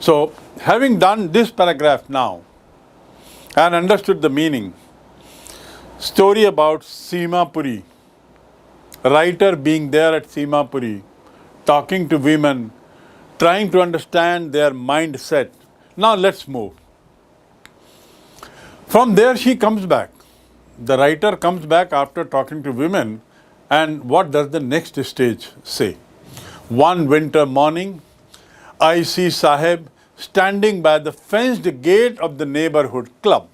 So, having done this paragraph now and understood the meaning, story about Simapuri, writer being there at Simapuri, talking to women, trying to understand their mindset. Now let's move. From there she comes back. The writer comes back after talking to women, and what does the next stage say? One winter morning, I see Sahib standing by the fenced gate of the neighborhood club.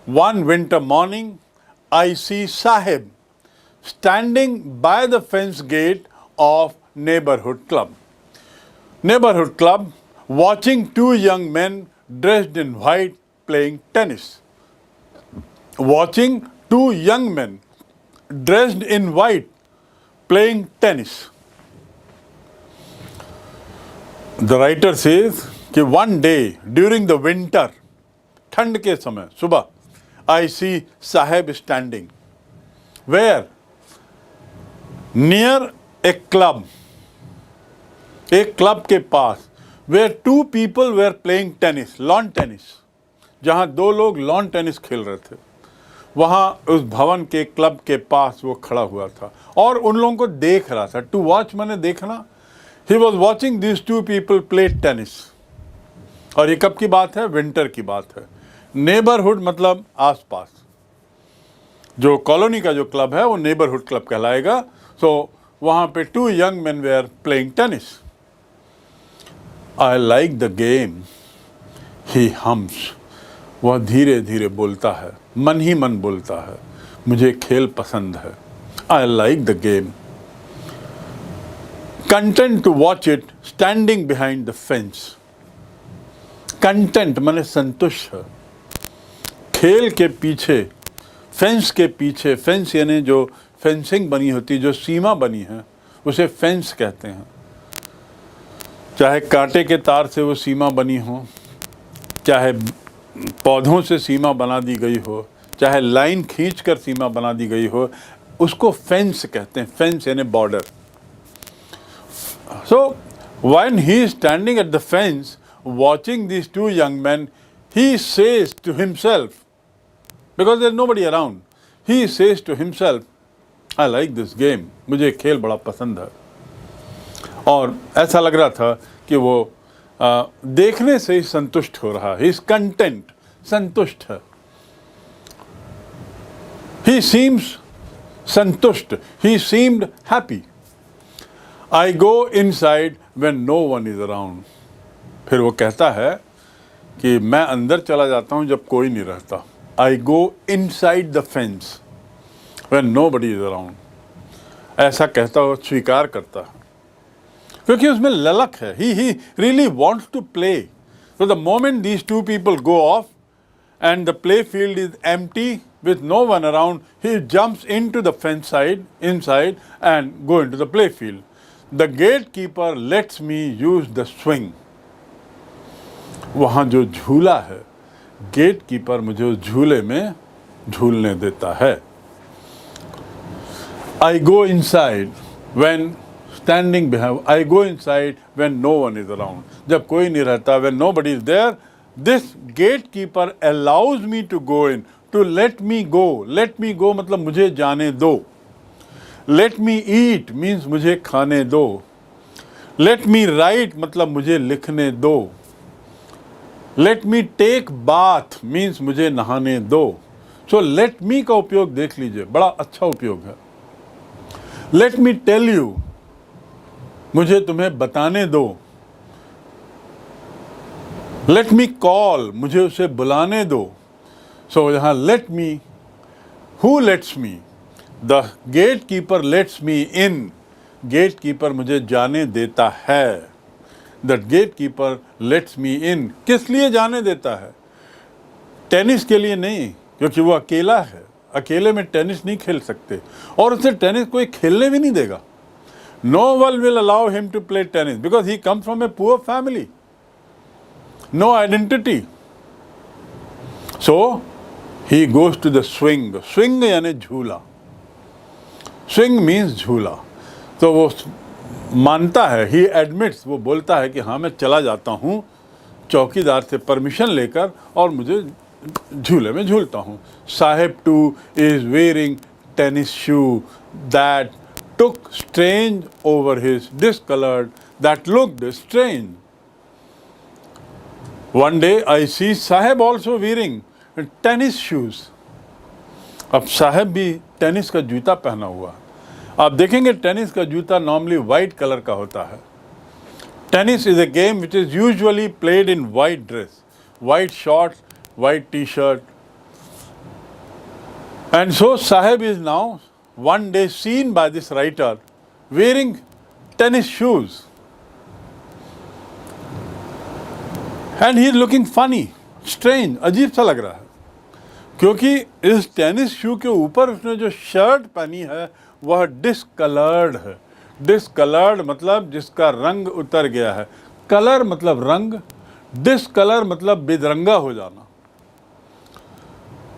One winter morning, I see Sahib standing by the fence gate of neighborhood club. Neighborhood club, watching two young men dressed in white playing tennis. Watching two young men dressed in white playing tennis. The writer says कि one day during the winter, ठंड के समय सुबह, I see Sahib standing. Where? Near a club. एक club के पास, where two people were playing tennis, lawn tennis. जहाँ दो लोग लॉन टेनिस खेल रहे थे, वहाँ उस भवन के क्लब के पास वो खड़ा हुआ था और उन लोगों को देख रहा था. टू वॉच मैंने देखना. He was watching this two people play tennis. और ये कब की बात है? विंटर की बात है. नेबरहुड मतलब आसपास. जो कॉलोनी का जो क्लब है वो नेबरहुड क्लब कहलाएगा. सो वहाँ पे two young man were playing tennis. I like the game, he hums. वह धीरे धीरे बोलता है, मन ही मन बोलता है, मुझे खेल पसंद है. I like the game. Content to watch it standing behind the fence. Content माने संतुष्ट है. खेल के पीछे, फेंस के पीछे, फेंस यानी जो फेंसिंग बनी होती, जो सीमा बनी है, उसे फेंस कहते हैं. चाहे कांटे के तार से वो सीमा बनी हो, चाहे पौधों से सीमा बना दी गई हो, चाहे लाइन खींचकर सीमा बना दी गई हो, उसको फेंस कहते हैं. फेंस यानी border. So when he is standing at the fence watching these two young men, he says to himself, because there is nobody around, he says to himself, I like this game. मुझे खेल बड़ा पसंद है. और ऐसा लग रहा था कि वो देखने से ही संतुष्ट हो रहा है. He is content, संतुष्ट है. He seems संतुष्ट. He seemed happy. I go inside when no one is around. फिर वो कहता है कि मैं अंदर चला जाता हूँ जब कोई नहीं रहता. I go inside the fence when nobody is around. ऐसा कहता हो, स्वीकार करता है, क्योंकि उसमें ललक है. He really wants to play. So the moment these two people go off and the play field is empty with no one around, he jumps into the fence side, inside, and go into the play field. The gatekeeper lets me use the swing. वहाँ जो झूला है, gate keeper मुझे उस झूले में झूलने देता है. I go inside when standing behind. I go inside when no one is around. जब कोई नहीं रहता, when nobody is there, this gatekeeper allows me to go in, to let me go. Let me go मतलब मुझे जाने दो. Let me eat means मुझे खाने दो. Let me write मतलब मुझे लिखने दो. Let me take bath means मुझे नहाने दो. So let me का उपयोग देख लीजिए, बड़ा अच्छा उपयोग है. Let me tell you, मुझे तुम्हें बताने दो. Let me call, मुझे उसे बुलाने दो. So यहाँ let me, who lets me? The gatekeeper lets me in. Gatekeeper मुझे जाने देता है. That gatekeeper lets me in. किस लिए जाने देता है? टेनिस के लिए नहीं, क्योंकि वो अकेला है. अकेले में टेनिस नहीं खेल सकते और उसे टेनिस कोई खेलने भी नहीं देगा. No one will allow him to play tennis because he comes from a poor family. No identity. So he goes to the swing. Swing यानी झूला. Swing means झूला. तो वो मानता है, ही एडमिट्स, वो बोलता है कि हाँ मैं चला जाता हूँ चौकीदार से परमिशन लेकर और मुझे झूले में झूलता हूँ. Saheb too is wearing tennis shoe that took strange over his discolored, that looked strange. One day I see Sahib also wearing tennis shoes. अब साहब भी टेनिस का जूता पहना हुआ. आप देखेंगे टेनिस का जूता नॉर्मली वाइट कलर का होता है. Tennis is a game which is usually played in white dress, white shorts, white T shirt. And so Saheb is now one day seen by this writer wearing tennis shoes, and he is looking funny, strange, अजीब सा लग रहा है, क्योंकि इस tennis शू के ऊपर उसने जो शर्ट पहनी है वह डिसकलर्ड है. डिसकलर्ड मतलब जिसका रंग उतर गया है. कलर मतलब रंग, डिसकलर मतलब बेरंगा हो जाना.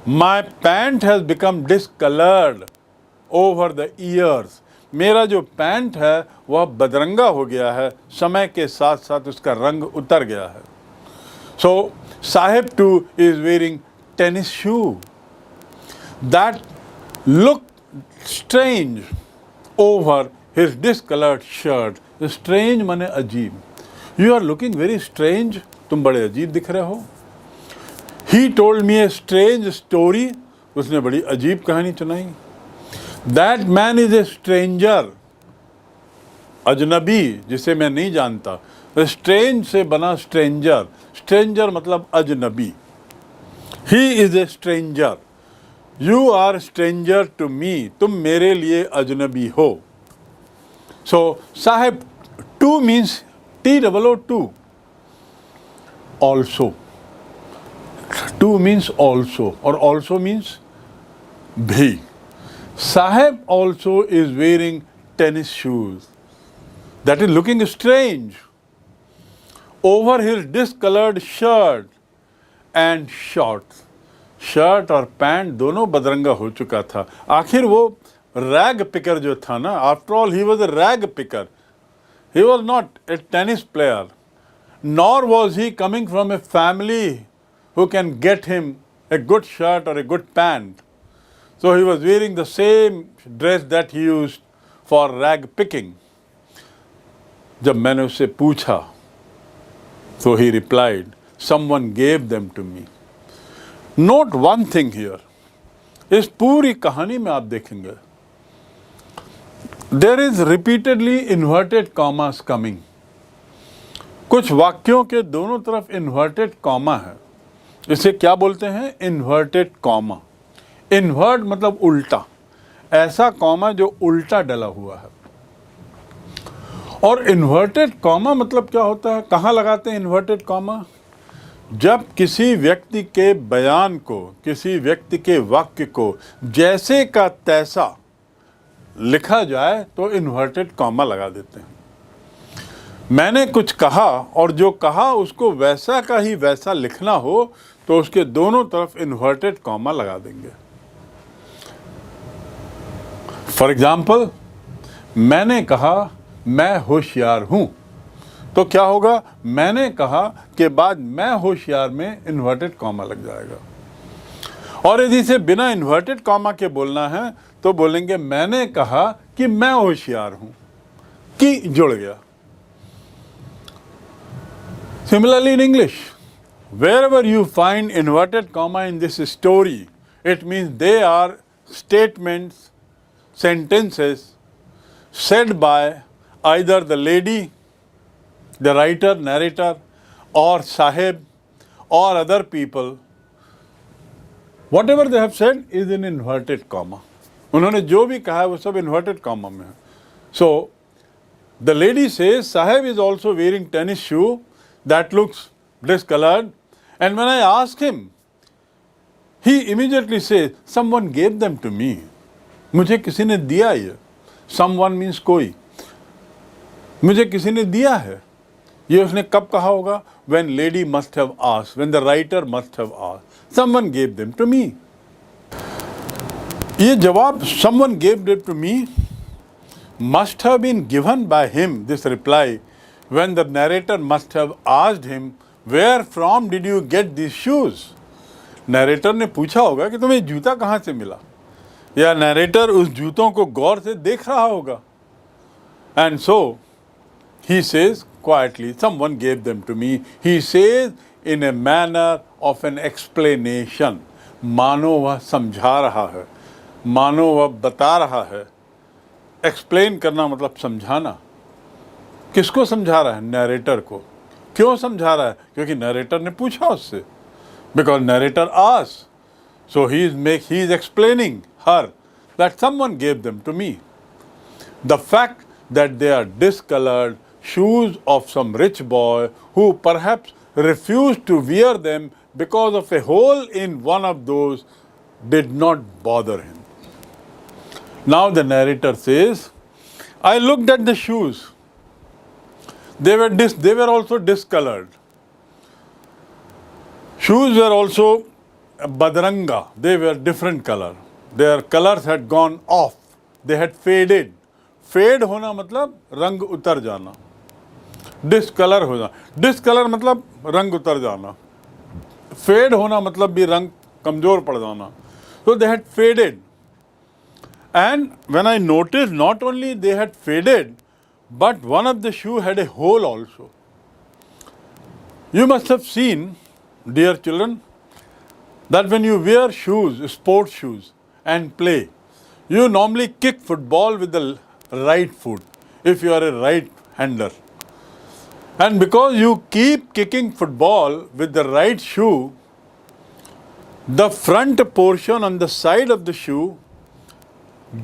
My pant has become discolored over the years. मेरा जो पैंट है वह बदरंगा हो गया है, समय के साथ साथ उसका रंग उतर गया है. So Sahib too is wearing tennis shoe that look strange over his discolored shirt. Strange माने अजीब. You are looking very strange. तुम बड़े अजीब दिख रहे हो. He told me a strange story. उसने बड़ी अजीब कहानी सुनाई. That man is a stranger. अजनबी, जिसे मैं नहीं जानता. Strange से बना stranger. Stranger मतलब अजनबी. He is a stranger. You are stranger to me. तुम मेरे लिए अजनबी हो. So साहब to means T-O-O-2. Also. To means also, or also means भी. Sahib also is wearing tennis shoes that is looking strange over his discolored shirt and shorts. Shirt और pant दोनों बदरंगा हो चुका था. आखिर वो रैग पिकर जो था ना, after all he was a rag picker. He was not a tennis player, nor was he coming from a family who can get him a good shirt or a good pant. So he was wearing the same dress that he used for rag picking. जब मैंने उससे पूछा तो he replied, someone gave them to me. Note one thing here. इस पूरी कहानी में आप देखेंगे there is repeatedly inverted commas coming. कुछ वाक्यों के दोनों तरफ inverted comma है. इसे क्या बोलते हैं? Inverted comma. इन्वर्ट मतलब उल्टा, ऐसा कॉमा जो उल्टा डला हुआ है. और इन्वर्टेड कॉमा मतलब क्या होता है? कहाँ लगाते हैं इन्वर्टेड कॉमा? जब किसी व्यक्ति के बयान को, किसी व्यक्ति के वाक्य को जैसे का तैसा लिखा जाए तो इन्वर्टेड कॉमा लगा देते हैं. मैंने कुछ कहा और जो कहा उसको वैसा का ही वैसा लिखना हो तो उसके दोनों तरफ इन्वर्टेड कॉमा लगा देंगे. फॉर एग्जाम्पल, मैंने कहा मैं होशियार हूं, तो क्या होगा? मैंने कहा के बाद मैं होशियार में इन्वर्टेड कॉमा लग जाएगा. और यदि इसे बिना इन्वर्टेड कॉमा के बोलना है तो बोलेंगे मैंने कहा कि मैं होशियार हूं, कि जुड़ गया. Similarly in English, wherever you find inverted comma in this story, it means they are statements, sentences said by either the lady, the writer, narrator, or Sahib, or other people. Whatever they have said is in inverted comma. उन्होंने जो भी कहा है वो सब inverted comma में है. So, the lady says, Sahib is also wearing tennis shoe that looks discolored. And when I ask him, he immediately says, someone gave them to me. मुझे किसी ने दिया ये. Someone means कोई. मुझे किसी ने दिया है. ये उसने कब कहा होगा? When lady must have asked, when the writer must have asked. Someone gave them to me. ये जवाब someone gave them to me must have been given by him this reply when the narrator must have asked him, where from did you get these shoes? Narrator ने पूछा होगा कि तुम्हें जूता कहाँ से मिला, या नरेटर उस जूतों को गौर से देख रहा होगा. And so he says quietly, someone gave them to me. He says in a manner of an explanation. मानो वह समझा रहा है, मानो वह बता रहा है. एक्सप्लेन करना मतलब समझाना. किसको समझा रहा है? नरेटर को. क्यों समझा रहा है? क्योंकि नरेटर ने पूछा उससे. Because narrator asked. So he is explaining her that someone gave them to me. The fact that they are discolored shoes of some rich boy who perhaps refused to wear them because of a hole in one of those did not bother him. Now the narrator says, I looked at the shoes. They were also discolored. Shoes were also badrangga. They were different color. Their colors had gone off. They had faded. Fade होना मतलब रंग उतर जाना. Discolour हो जाना. Discolour मतलब रंग उतर जाना. फेड होना मतलब भी रंग कमजोर पड़ जाना. So they had faded. And when I noticed, not only they had faded, but one of the shoe had a hole also. You must have seen, dear children, that when you wear shoes, sports shoes, and play, you normally kick football with the right foot if you are a right hander. And because you keep kicking football with the right shoe, the front portion on the side of the shoe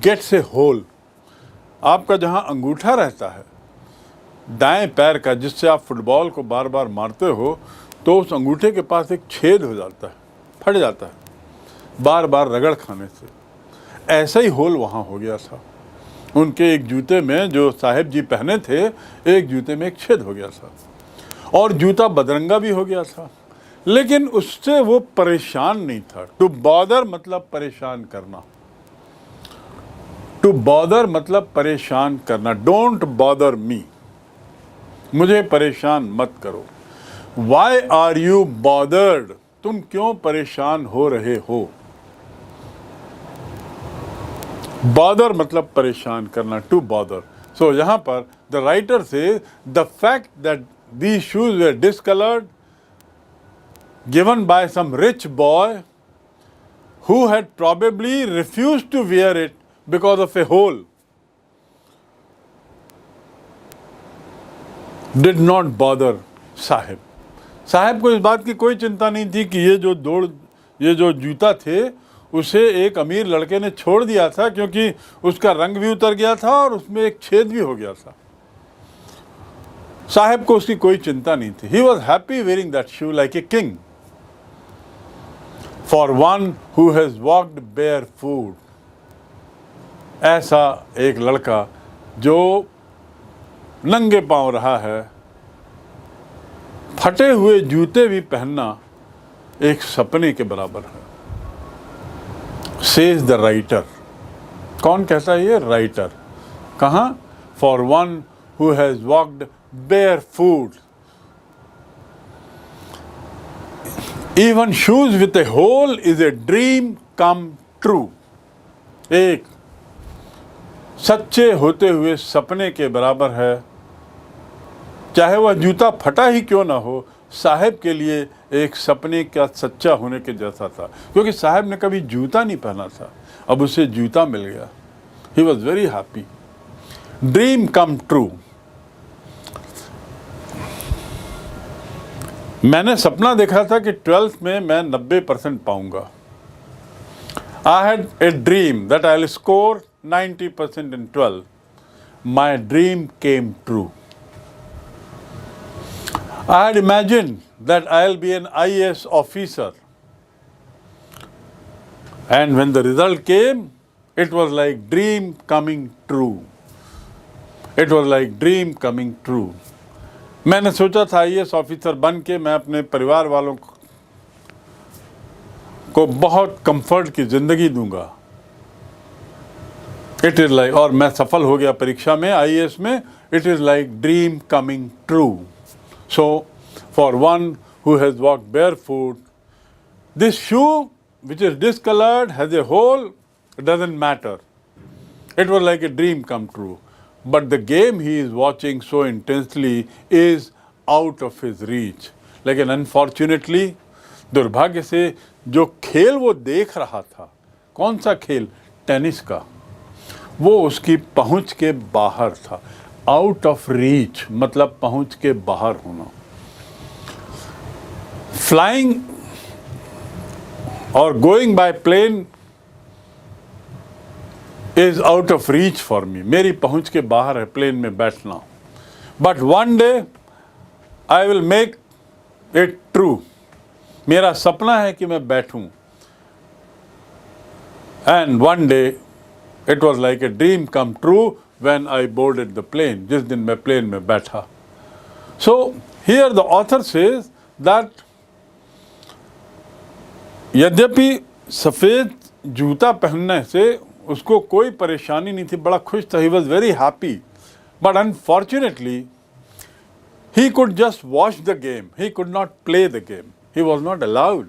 gets a hole. आपका जहां अंगूठा रहता है दाएं पैर का, जिससे आप फुटबॉल को बार बार मारते हो, तो उस अंगूठे के पास एक छेद हो जाता है, फट जाता है बार बार रगड़ खाने से. ऐसा ही होल वहाँ हो गया था. उनके एक जूते में जो साहिब जी पहने थे, एक जूते में एक छेद हो गया था और जूता बदरंगा भी हो गया था. लेकिन उससे वो परेशान नहीं था. टू बॉदर मतलब परेशान करना. टू बॉदर मतलब परेशान करना. डोंट बॉदर मी, मुझे परेशान मत करो. वाई आर यू बॉदर्ड, तुम क्यों परेशान हो रहे हो. बॉदर मतलब परेशान करना. To bother. सो यहाँ पर द राइटर से the fact that these shoes were discoloured given by some rich boy who had probably refused to wear it because of a hole did not bother Sahib. Sahib को इस बात की कोई चिंता नहीं थी कि ये जो जूता थे उसे एक अमीर लड़के ने छोड़ दिया था, क्योंकि उसका रंग भी उतर गया था और उसमें एक छेद भी हो गया था. साहिब को उसकी कोई चिंता नहीं थी. He was happy wearing that shoe like a king. For one who has walked barefoot. ऐसा एक लड़का जो नंगे पांव रहा है, फटे हुए जूते भी पहनना एक सपने के बराबर है. Says the writer. कौन कहता है ये? राइटर. कहाँ? For one who has walked barefoot. Even shoes with a hole is a dream come true. एक सच्चे होते हुए सपने के बराबर है. चाहे वह जूता फटा ही क्यों ना हो, साहिब के लिए एक सपने का सच्चा होने के जैसा था. क्योंकि साहिब ने कभी जूता नहीं पहना था, अब उसे जूता मिल गया. He was very happy. Dream come true. मैंने सपना देखा था कि 12th में मैं 90% पाऊंगा. I had a dream that I'll score 90% in 12. My dream came true. I had imagined that I'll be an IAS officer. And when the result came, it was like dream coming true. It was like dream coming true. मैंने सोचा था IAS officer बन के मैं अपने परिवार वालों को बहुत कंफर्ट की ज़िंदगी दूंगा. इट इज़ लाइक, और मैं सफल हो गया परीक्षा में IAS में, it is like dream coming true. So for one who has walked barefoot, this shoe which is discolored has a hole, it doesn't matter. It was like a dream come true. But the game he is watching so intensely is out of his reach. लेकिन unfortunately, दुर्भाग्य से जो खेल वो देख रहा था, कौन सा खेल? टेनिस का, वो उसकी पहुंच के बाहर था. आउट ऑफ रीच मतलब पहुंच के बाहर होना. फ्लाइंग और going by plane is out of reach for me. मेरी पहुंच के बाहर है प्लेन में बैठना. But one day I will make it true. मेरा सपना है कि मैं बैठूं. And one day it was like a dream come true when I boarded the plane. जिस दिन मैं प्लेन में बैठा. So here the author says that यद्यपि सफ़ेद जूता पहनने से उसको कोई परेशानी नहीं थी, बड़ा खुश था. He was very happy. But unfortunately he could just watch the game. He could not play the game. He was not allowed.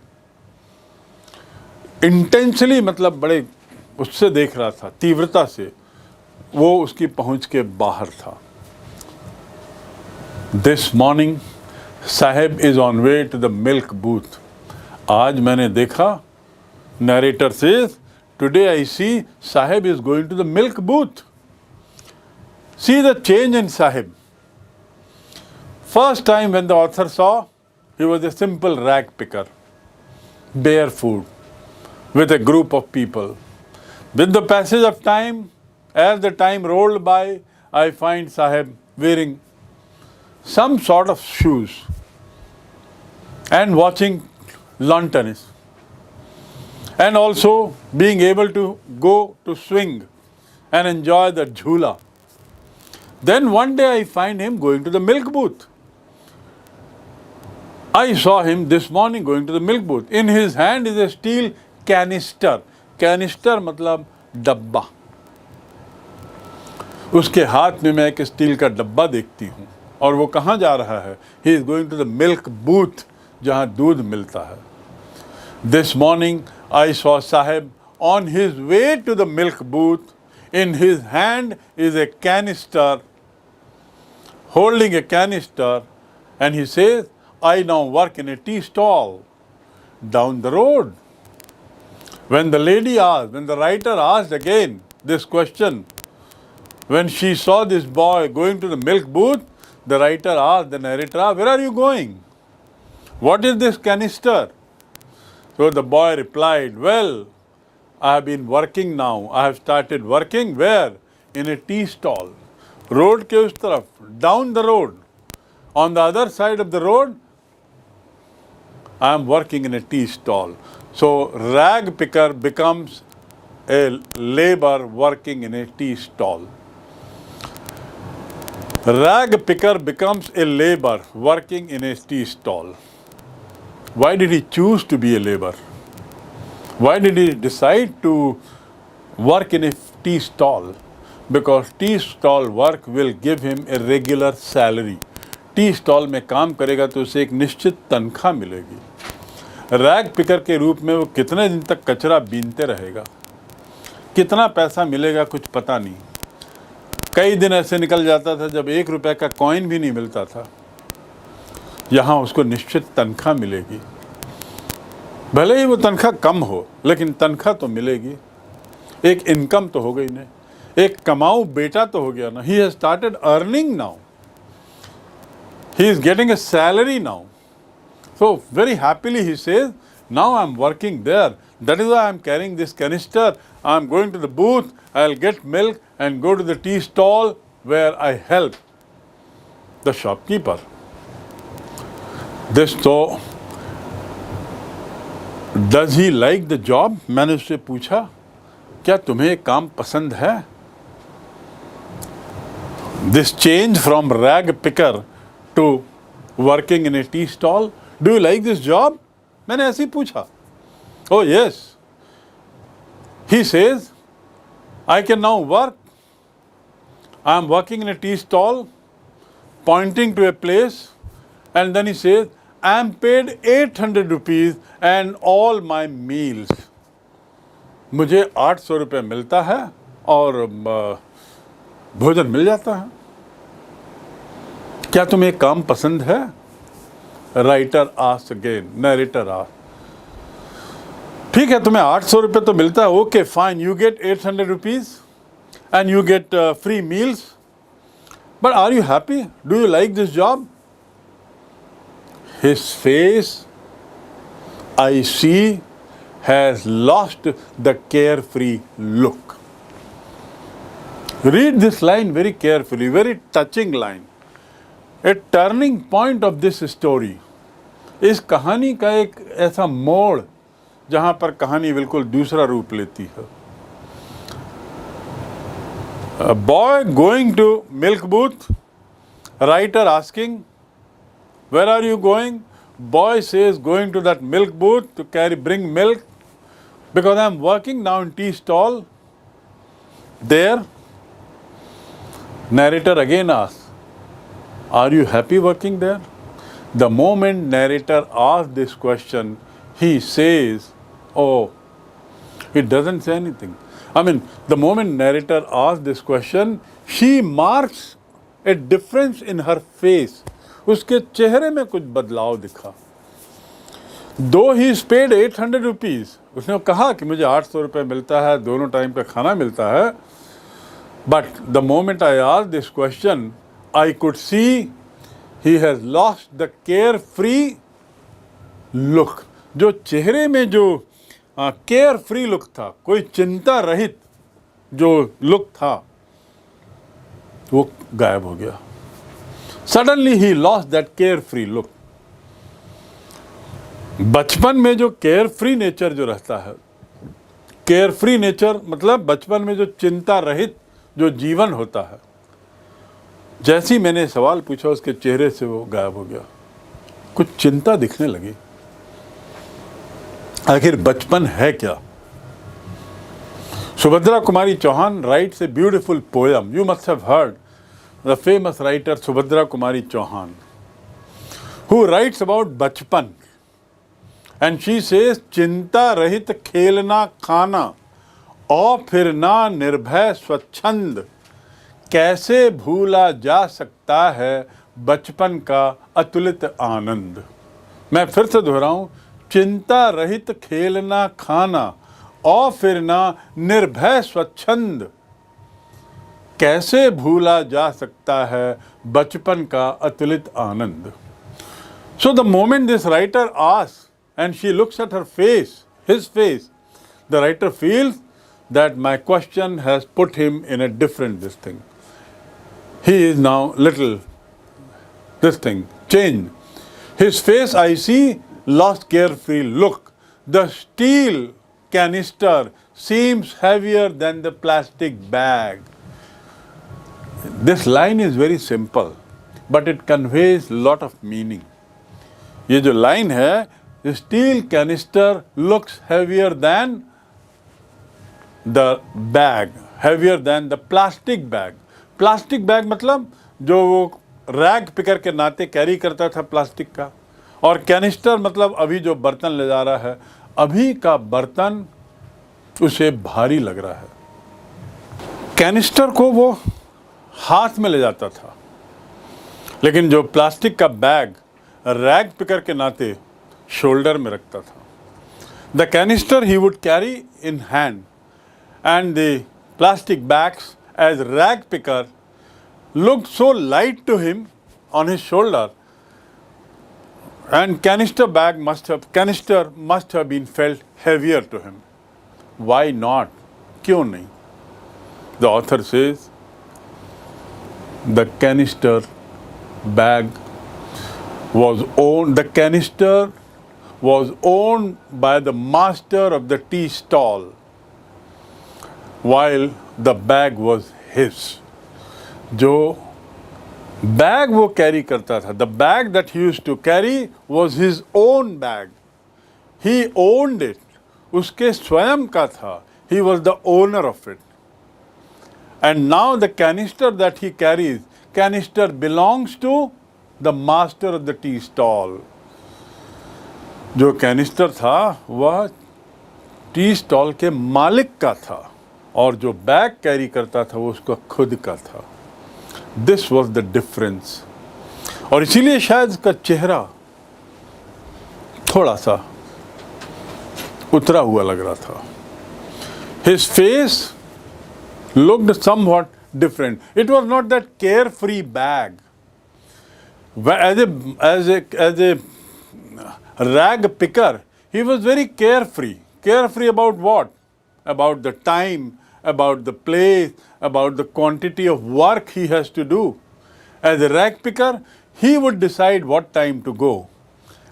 Intensely मतलब बड़े उससे देख रहा था, तीव्रता से. वो उसकी पहुंच के बाहर था. This morning, Saheb is on way to the milk booth. आज मैंने देखा, narrator says, today I see Saheb is going to the milk booth. See the change in Saheb. First time when the author saw, he was a simple rag picker, barefoot, with a group of people. With the passage of time, as the time rolled by, I find Sahib wearing some sort of shoes and watching lawn tennis, and also being able to go to swing and enjoy the jhula. Then one day I find him going to the milk booth. I saw him this morning going to the milk booth. In his hand is a steel canister. Canister मतलब डब्बा. उसके हाथ में मैं एक steel का डब्बा देखती हूँ. और वो कहाँ जा रहा है? He is going to the milk booth, जहाँ दूध मिलता है. This morning I saw Sahib on his way to the milk booth. In his hand is a canister, holding a canister, and he says, I now work in a tea stall down the road. When the lady asked, when the writer asked again this question, when she saw this boy going to the milk booth, the writer asked the narrator, where are you going? What is this canister? So the boy replied, well, I have been working now. I have started working where? In a tea stall. Road ke us taraf, down the road. On the other side of the road, I am working in a tea stall. So rag picker becomes a labor working in a tea stall. Rag picker becomes a labor working in a tea stall. Why did he choose to be a labor? Why did he decide to work in a tea stall? Because tea stall work will give him a regular salary. Tea stall में काम करेगा तो उसे एक निश्चित तनख्वाह मिलेगी. Rag picker के रूप में वो कितने दिन तक कचरा बीनते रहेगा, कितना पैसा मिलेगा कुछ पता नहीं. कई दिन ऐसे निकल जाता था जब 1 रुपए का कॉइन भी नहीं मिलता था. यहाँ उसको निश्चित तनख्वाह मिलेगी. भले ही वो तनख्वाह कम हो, लेकिन तनख्वाह तो मिलेगी. एक इनकम तो हो गई ना, एक कमाऊ बेटा तो हो गया ना. He has started earning now. He is getting a salary now. So very happily he says, now I am working there. That is why I am carrying this canister. I am going to the booth. I will get milk and go to the tea stall where I help the shopkeeper. This so, does he like the job? मैंने उससे पूछा, क्या तुम्हें ये काम पसंद है? This change from rag picker to working in a tea stall. Do you like this job? मैंने ऐसे ही पूछा. Oh yes. He says, I can now work. I am working in a tea stall, pointing to a place, and then he says, I am paid 800 rupees and all my meals. मुझे 800 रुपये मिलता है और भोजन मिल जाता है. क्या तुम्हें एक काम पसंद है? Writer asked again, narrator asked. ठीक है, तुम्हें 800 रुपये तो मिलता है. Okay fine, you get 800 rupees and you get free meals. But are you happy? Do you like this job? His face, I see, has lost the carefree look. Read this line very carefully, very touching line. A turning point of this story. इस कहानी का एक ऐसा मोड़ जहाँ पर कहानी बिल्कुल दूसरा रूप लेती है. A boy going to milk booth, writer asking, where are you going? Boy says, going to that milk booth to bring milk because I am working now in tea stall. There, narrator again asks, are you happy working there? The moment narrator asks this question, he says, oh, he doesn't say anything. I mean, the moment narrator asks this question, she marks a difference in her face. उसके चेहरे में कुछ बदलाव दिखा. Though he is paid 800 rupees, उसने कहा कि मुझे 800 रुपये मिलता है, दोनों टाइम का खाना मिलता है. But the moment I asked this question, I could see he has lost the carefree look. जो चेहरे में जो केयर फ्री लुक था, कोई चिंता रहित जो लुक था, वो गायब हो गया. Suddenly he lost that care free look. बचपन में जो केयर फ्री नेचर जो रहता है, केयर फ्री नेचर मतलब बचपन में जो चिंता रहित जो जीवन होता है, जैसी मैंने सवाल पूछा उसके चेहरे से वो गायब हो गया. कुछ चिंता दिखने लगी. आखिर बचपन है क्या? Subhadra Kumari Chauhan writes a beautiful poem. You must have heard the famous writer Subhadra Kumari Chauhan, who writes about बचपन. And she says, चिंता रहित खेलना खाना और फिरना निर्भय स्वच्छंद, कैसे भूला जा सकता है बचपन का अतुलित आनंद. मैं फिर से दोहराऊं, चिंता रहित खेलना खाना और फिरना निर्भय स्वच्छंद, कैसे भूला जा सकता है बचपन का अतुलित आनंद. So the moment this writer asks and she looks at her face, his face, the writer feels that my question has put him in a different this thing. He is now little this thing changed. His face, I see, lost carefree look. The steel canister seems heavier than the plastic bag. This line is very simple, but it conveys lot of meaning. ये जो line है, the steel canister looks heavier than the bag, heavier than the plastic bag. Plastic bag मतलब जो वो rag picker के नाते carry करता था प्लास्टिक का, और कैनिस्टर मतलब अभी जो बर्तन ले जा रहा है, अभी का बर्तन उसे भारी लग रहा है. कैनिस्टर को वो हाथ में ले जाता था, लेकिन जो प्लास्टिक का बैग रैग पिकर के नाते शोल्डर में रखता था. The canister he would carry in hand and the plastic bags as rag picker looked so light to him on his shoulder, and canister must have been felt heavier to him. Why not? क्यों नहीं? The author says the canister was owned by the master of the tea stall, while the bag was his. जो bag वो carry करता था, the bag that he used to carry was his own bag. He owned it, उसके स्वयं का था. He was the owner of it. And now the canister that he carries, canister belongs to the master of the tea stall. जो canister था वह tea stall के मालिक का था और जो बैग कैरी करता था वो उसका खुद का था. This was the difference. और इसीलिए शायद उसका चेहरा थोड़ा सा उतरा हुआ लग रहा था. His face looked somewhat different. It was not that carefree bag. As a rag picker, he was very carefree. Carefree about what? About the time, about the place, about the quantity of work he has to do. As a rag picker, he would decide what time to go.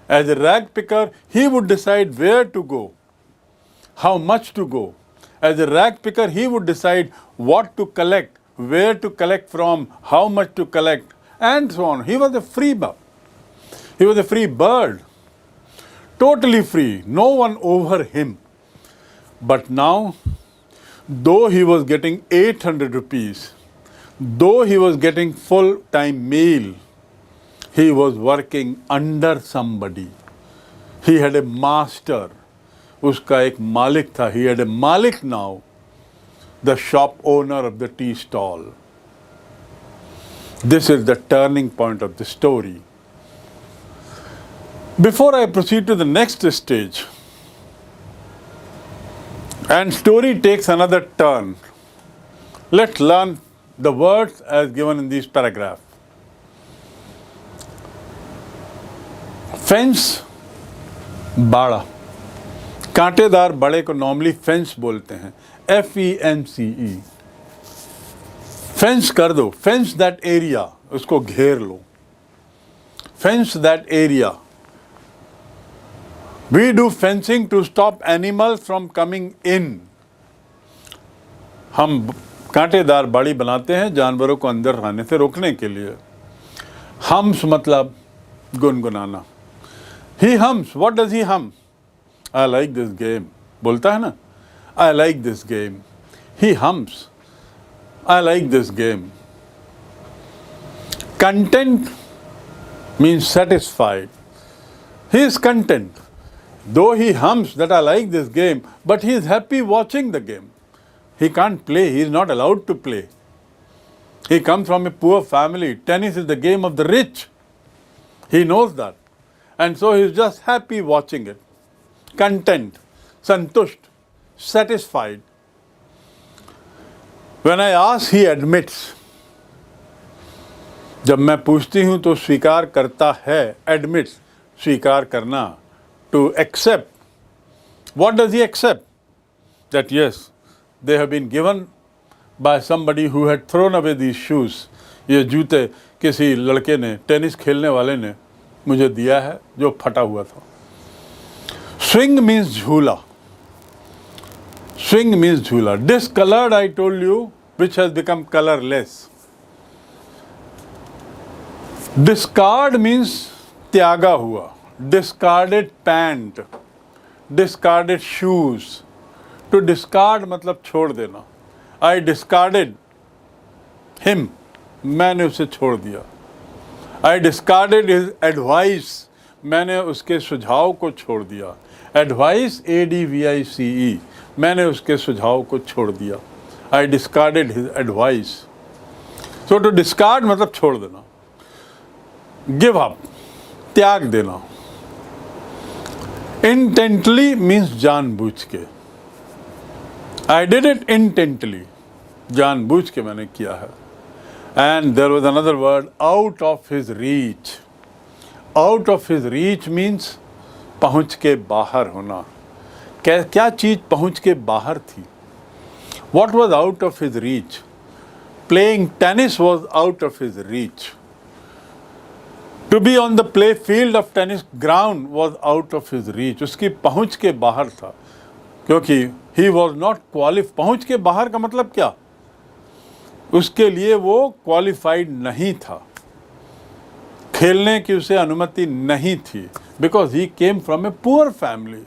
As a rag picker, he would decide where to go, how much to go. As a rag picker, he would decide what to collect, where to collect from, how much to collect, and so on. He was a free bird. He was a free bird. Totally free. No one over him. But now, though he was getting 800 rupees, though he was getting full-time meal, he was working under somebody. He had a master. उसका एक मालिक था. He had a malik now, the shop owner of the tea stall. This is the turning point of the story. Before I proceed to the next stage, and story takes another turn, let's learn the words as given in this paragraph. Fence, बाड़ा. कांटेदार बड़े को normally fence बोलते हैं. FENCE. Fence कर दो. Fence that area. उसको घेर लो. Fence that area. We do fencing to stop animals from coming in. हम कांटेदार बाड़ी बनाते हैं जानवरों को अंदर आने से रोकने के लिए. Hums मतलब गुनगुनाना. He hums. What does he hum? I like this game. बोलता है ना? I like this game. He hums. I like this game. Content means satisfied. He is content. Though he hums that I like this game, but he is happy watching the game. He can't play. He is not allowed to play. He comes from a poor family. Tennis is the game of the rich. He knows that. And so he is just happy watching it. Content, santusht, satisfied. When I ask, he admits. जब मैं पूछती हूँ तो स्वीकार करता है. Admits, स्वीकार करना. To accept. What does he accept? That yes, they have been given by somebody who had thrown away these shoes. ये जूते किसी लड़के ने, टेनिस खेलने वाले ने मुझे दिया है जो फटा हुआ था. Swing means झूला. Swing means झूला. Discolored, I told you, which has become colorless. Discard means त्यागा हुआ. Discarded pant. Discarded shoes. To discard मतलब छोड़ देना. I discarded him. मैंने उसे छोड़ दिया. I discarded his advice. मैंने उसके सुझाव को छोड़ दिया. Advice, ADVICE. मैंने उसके सुझाव को छोड़ दिया. I discarded his advice. So to discard मतलब छोड़ देना. Give up. त्याग देना. Intently means जानबूझ के. I did it intently. जानबूझ के मैंने किया है. And there was another word, out of his reach. Out of his reach means पहुँच के बाहर होना. क्या चीज़ पहुँच के बाहर थी? What was out of his reach? Playing tennis was out of his reach. To be on the play field of tennis ground was out of his reach. उसकी पहुँच के बाहर था. क्योंकि he was not qualified. पहुँच के बाहर का मतलब क्या? उसके लिए वो क्वालिफाइड नहीं था. खेलने की उसे अनुमति नहीं थी. Because he came from a poor family.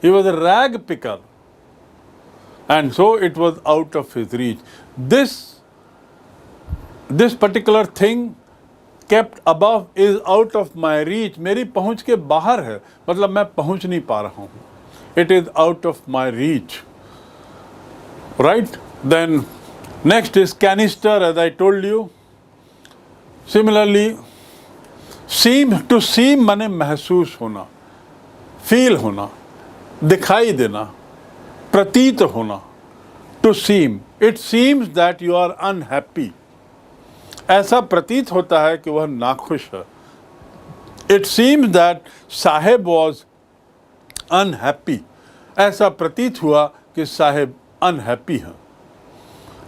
He was a rag picker. And so it was out of his reach. This this particular thing kept above is out of my reach. मेरी पहुंच के बाहर है, मतलब मैं पहुंच नहीं पा रहा हूं. It is out of my reach. Right? Then next is canister, as I told you. Similarly, seem, to seem माने महसूस होना, feel होना, दिखाई देना, प्रतीत होना. To seem. It seems that you are unhappy. ऐसा प्रतीत होता है कि वह नाखुश है. It seems that Saheb was unhappy. ऐसा प्रतीत हुआ कि साहेब unhappy है,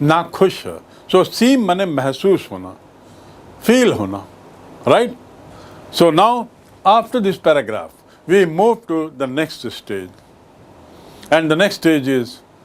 नाखुश है. So seem माने महसूस होना, feel होना, right? So now after this paragraph we move to the next stage, and the next stage is